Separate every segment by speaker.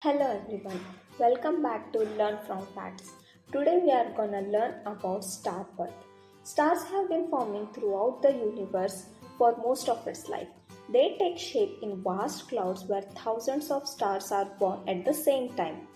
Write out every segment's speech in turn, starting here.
Speaker 1: Hello everyone, welcome back to Learn from Facts. Today we are gonna learn about star birth. Stars have been forming throughout the universe for most of its life. They take shape in vast clouds where thousands of stars are born at the same time.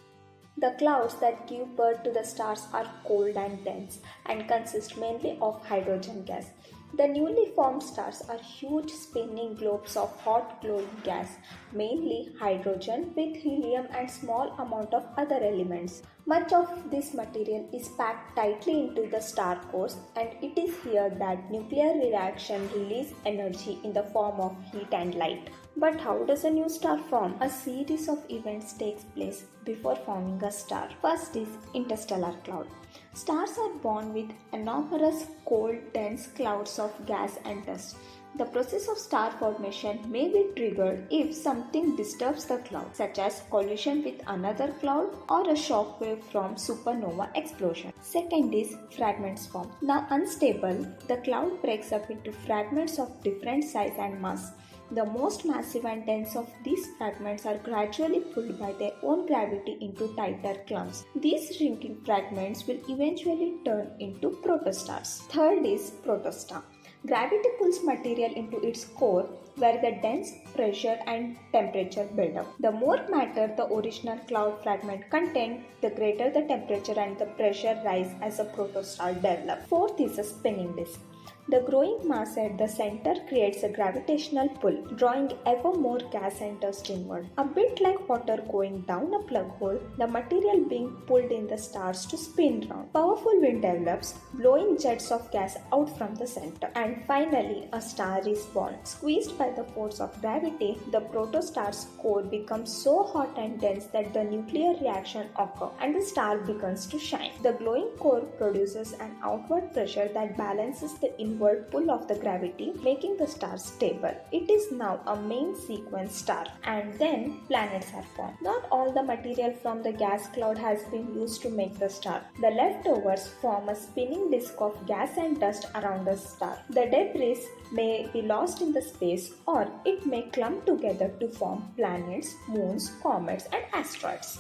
Speaker 1: The clouds that give birth to the stars are cold and dense and consist mainly of hydrogen gas. The newly formed stars are huge spinning globes of hot glowing gas, mainly hydrogen with helium and small amount of other elements. Much of this material is packed tightly into the star cores, and it is here that nuclear reaction release energy in the form of heat and light. But how does a new star form? A series of events takes place before forming a star. First is interstellar cloud. Stars are born with enormous cold dense clouds of gas and dust. The process of star formation may be triggered if something disturbs the cloud, such as collision with another cloud or a shock wave from supernova explosion. Second is fragments form. Now unstable, the cloud breaks up into fragments of different size and mass. The most massive and dense of these fragments are gradually pulled by their own gravity into tighter clumps. These shrinking fragments will eventually turn into protostars. Third is protostar. Gravity pulls material into its core where the dense pressure and temperature build up. The more matter the original cloud fragment contained, the greater the temperature and the pressure rise as a protostar develops. Fourth is a spinning disk. The growing mass at the center creates a gravitational pull, drawing ever more gas and dust inward. A bit like water going down a plug hole, the material being pulled in the stars to spin round. Powerful wind develops, blowing jets of gas out from the center. And finally, a star is born. Squeezed by the force of gravity, the protostar's core becomes so hot and dense that the nuclear reaction occurs and the star begins to shine. The glowing core produces an outward pressure that balances the inward pull of the gravity, making the star stable. It is now a main sequence star, and then planets are formed. Not all the material from the gas cloud has been used to make the star. The leftovers form a spinning disk of gas and dust around the star. The debris may be lost in the space, or it may clump together to form planets, moons, comets, and asteroids.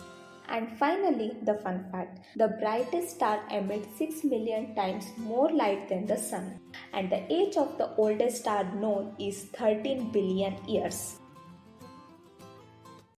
Speaker 1: And finally, the fun fact, the brightest star emits 6 million times more light than the sun, and the age of the oldest star known is 13 billion years.